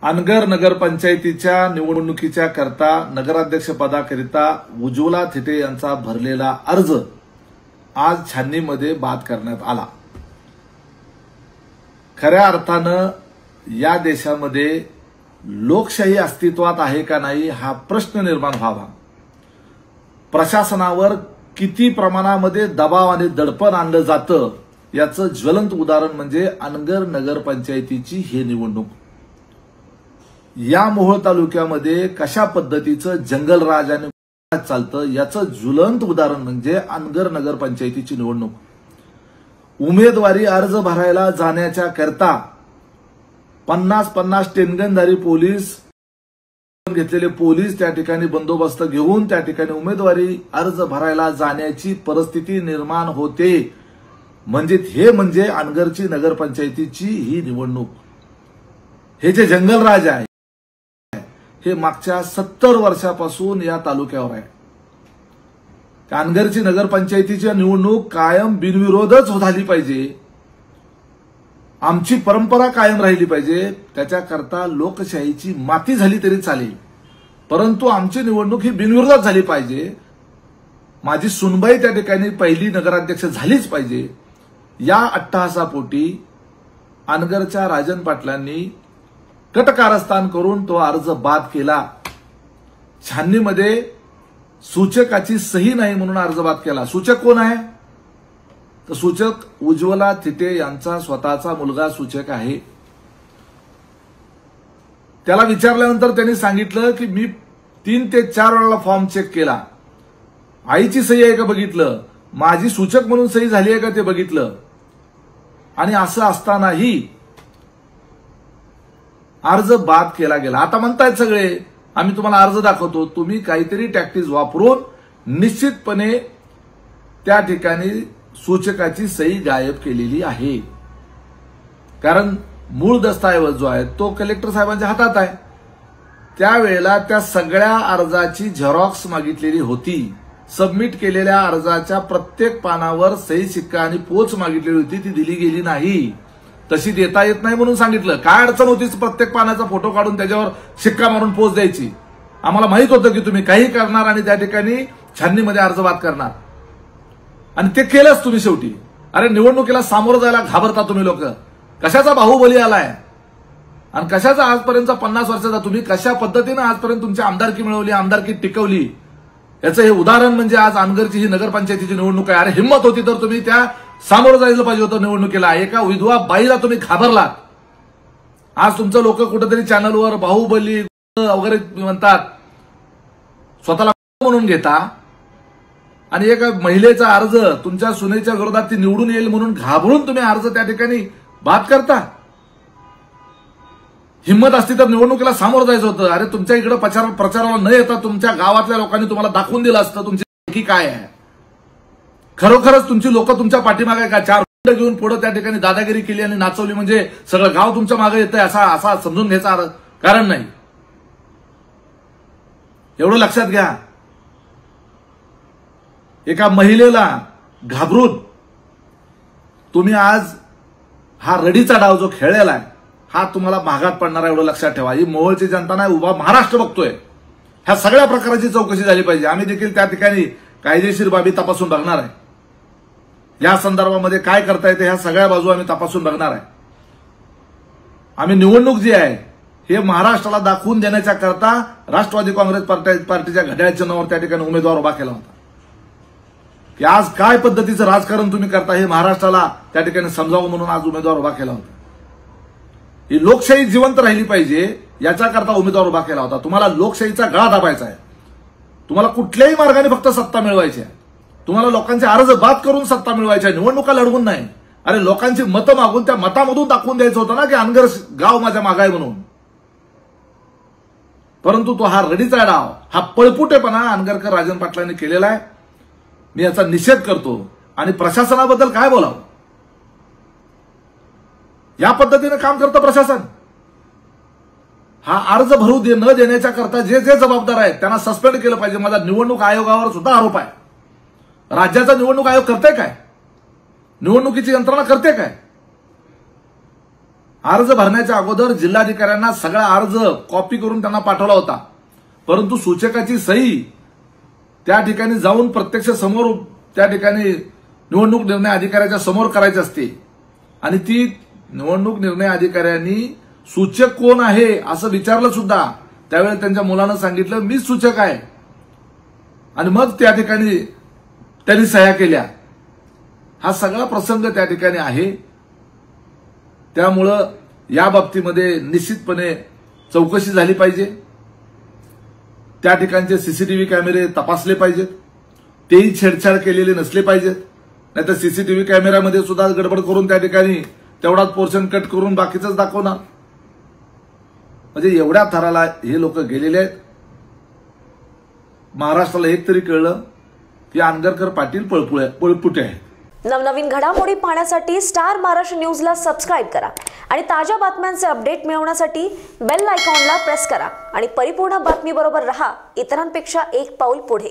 अनगर नगरपंचायतीच्या निवडणुकीच्या करता नगराध्यक्ष पदाकरिता उज्ज्वला थिटे यांचा भरलेला अर्ज आज छाननीमध्ये बाद करण्यात आला। खऱ्या अर्थानं या देशामध्ये लोकशाही अस्तित्वात आहे का नाही हा प्रश्न निर्माण व्हावा। प्रशासनावर किती प्रमाणामध्ये दबाव आणि दडपण आणलं जातं याचं ज्वलंत उदाहरण म्हणजे अनगर नगरपंचायतीची ही निवडणूक। या मोहोळ तालुक्यामध्ये कशा पद्धतीचं जंगलराज आणि चालतं याचं ज्वलंत उदाहरण म्हणजे अनगर नगरपंचायतीची निवडणूक। उमेदवारी अर्ज भरायला जाण्याच्या करता 50-50 टेनगनधारी पोलीस घेतलेले पोलीस त्या ठिकाणी बंदोबस्त घेऊन त्या ठिकाणी उमेदवारी अर्ज भरायला जाण्याची परिस्थिती निर्माण होते। हे म्हणजे अनगरची नगरपंचायतीची ही निवडणूक। हे जे जंगलराज आहे हे मागच्या 70 वर्षापासून या तालुक्यावर आहे। अनगरची नगरपंचायतीची निवडणूक कायम बिनविरोधच झाली पाहिजे, आमची परंपरा कायम राहिली पाहिजे, त्याच्याकरता लोकशाहीची माती झाली तरी चालेल, परंतु आमची निवडणूक ही बिनविरोधात झाली पाहिजे। माझी सुनबाई त्या ठिकाणी पहिली नगराध्यक्ष झालीच पाहिजे। या अट्टहासापोटी अनगरच्या राजन पाटलांनी कटकारस्थान करून तो अर्ज बाद केला। छाननीमध्ये सूचकाची सही नाही म्हणून अर्ज बाद केला। सूचक कोण आहे तर सूचक उज्ज्वला थिटे यांचा स्वतःचा मुलगा सूचक आहे। त्याला विचारल्यानंतर त्यांनी सांगितलं की मी 3 ते 4 वेळा फॉर्म चेक केला, आईची सही आहे का बघितलं, माझी सूचक म्हणून सही झाली आहे का ते बघितलं, आणि असं असतानाही अर्ज बाद केला गेला। आता म्हणतायत सगळे आम्ही तुम्हाला अर्ज दाखवतो, तुम्ही काहीतरी टॅक्टिक्स वापरून निश्चितपणे त्या ठिकाणी सूचकाची सही गायब केलेली आहे। कारण मूळ दस्तऐवज जो आहे तो कलेक्टर साहेबांच्या हातात आहे। त्यावेळेला त्या सगळ्या अर्जाची झेरॉक्स मागितलेली होती, सबमिट केलेल्या अर्जाच्या प्रत्येक पानावर सही शिक्का आणि पोच मागितलेली होती, ती दिली गेली नाही। तशी देता येत नाही म्हणून सांगितलं। काय अडचण होतीच प्रत्येक पानाचा फोटो काढून त्याच्यावर शिक्का मारून पोच द्यायची। आम्हाला माहित होतं की तुम्ही काही करणार आणि त्या ठिकाणी छाननीमध्ये अर्ज बाद करणार, आणि ते केलंच तुम्ही शेवटी। अरे निवडणुकीला सामोरं जायला घाबरता तुम्ही लोक, कशाचा बाहुबली आलाय आणि कशाचा आजपर्यंतचा 50 वर्षाचा तुम्ही कशा पद्धतीने आजपर्यंत तुमची आमदारकी मिळवली, आमदारकी टिकवली, याचं हे उदाहरण म्हणजे आज अनगरची ही नगरपंचायतीची निवडणूक आहे। अरे हिंमत होती तर तुम्ही त्या सामोरं जायला पाहिजे होतं निवडणुकीला। एका विधवा बाईला तुम्ही घाबरलात। आज तुमचं लोक कुठेतरी चॅनलवर बाहुबली वगैरे म्हणतात, स्वतःला म्हणून घेता, आणि एका महिलेचा अर्ज तुमच्या सुनेच्या विरोधात ती निवडून येईल म्हणून घाबरून तुम्ही अर्ज त्या ठिकाणी बाद करता। हिंमत असती तर निवडणुकीला सामोरं जायचं होतं। अरे तुमच्या इकडे प्रचाराला न येता तुमच्या गावातल्या लोकांनी तुम्हाला दाखवून दिलं असतं तुमची काय आहे। खरोखरच तुमची लोक तुमच्या पाठीमागे का 4 गुंड घेऊन पुढे त्या ठिकाणी दादागिरी केली आणि नाचवली म्हणजे सगळं गाव तुमच्या मागे येतंय असा समजून घ्यायचं कारण नाही। एवढं लक्षात घ्या, एका महिलेला घाबरून तुम्ही आज हा रडीचा डाव जो खेळलेला आहे हा तुम्हाला महागात पडणार आहे, एवढं लक्षात ठेवा। ही मोहोळची जनता नाही, उभा महाराष्ट्र बघतोय। ह्या सगळ्या प्रकाराची चौकशी झाली पाहिजे। आम्ही देखील त्या ठिकाणी कायदेशीर बाबी तपासून बघणार आहे। या संदर्भामध्ये काय करता येते ह्या सगळ्या बाजू आम्ही तपासून बघणार आहे। आम्ही निवडणूक जी आहे हे महाराष्ट्राला दाखवून देण्याच्या करता राष्ट्रवादी काँग्रेस पार्टीच्या घड्याळ चिन्हावर त्या ठिकाणी उमेदवार उभा केला होता की आज काय पद्धतीचं राजकारण तुम्ही करता हे महाराष्ट्राला त्या ठिकाणी समजावं म्हणून आज उमेदवार उभा केला होता। ही लोकशाही जिवंत राहिली पाहिजे याच्याकरता उमेदवार उभा केला होता। तुम्हाला लोकशाहीचा गळा दाबायचा आहे, तुम्हाला कुठल्याही मार्गाने फक्त सत्ता मिळवायची आहे, तुम्हाला लोकांचे अर्ज बाद करून सत्ता मिळवायची आहे, निवडणुका लढवून नाही। अरे लोकांची मतं मागून त्या मतामधून दाखवून द्यायचं होतं ना की अनगर गाव माझ्या मागे आहे म्हणून। परंतु तो हा रडीचा डाव, हा पळपुटेपणा अनगरकर राजन पाटलांनी केलेला आहे। मी याचा निषेध करतो आणि प्रशासनाबद्दल काय बोलावं। या पद्धतीने काम करतं प्रशासन। हा अर्ज भरू न देण्याच्या करता जे जबाबदार आहेत त्यांना सस्पेंड केलं पाहिजे। माझा निवडणूक आयोगावर सुद्धा आरोप आहे। राज्याचा निवडणूक आयोग करते काय, निवडणुकीची यंत्रणा करते काय? अर्ज भरण्याच्या अगोदर जिल्हाधिकाऱ्यांना सगळा अर्ज कॉपी करून त्यांना पाठवला होता, परंतु सूचकाची सही त्या ठिकाणी जाऊन प्रत्यक्ष समोर त्या ठिकाणी निवडणूक निर्णय अधिकाऱ्याच्या समोर करायची असते आणि ती निवडणूक निर्णय अधिकाऱ्यांनी सूचक कोण आहे असं विचारलं सुद्धा। त्यावेळी त्यांच्या मुलानं सांगितलं मी सूचक आहे आणि मग त्या ठिकाणी त्यांनी सह्या केल्या। हा सगळा प्रसंग त्या ठिकाणी आहे। त्यामुळं या बाबतीमध्ये निश्चितपणे चौकशी झाली पाहिजे। त्या ठिकाणचे सीसीटीव्ही कॅमेरे तपासले पाहिजेत, तेही छेडछाड केलेले नसले पाहिजेत, नाहीतर सीसीटीव्ही कॅमेऱ्यामध्ये सुद्धा गडबड करून त्या ठिकाणी तेवढाच पोर्शन कट करून बाकीचंच दाखवणार। म्हणजे एवढ्या थराला हे लोक गेलेले आहेत। महाराष्ट्राला एक तरी कळलं की आंगरकर पाटील पळपुटे आहेत। नवनवीन घडामोडी पाहण्यासाठी स्टार महाराष्ट्र न्यूजला सबस्क्राइब करा आणि ताज्या बातम्यांचे अपडेट मिळवण्यासाठी बेल आयकॉनला प्रेस करा आणि परिपूर्ण बातमीबरोबर रहा, इतरांपेक्षा एक पाऊल पुढे।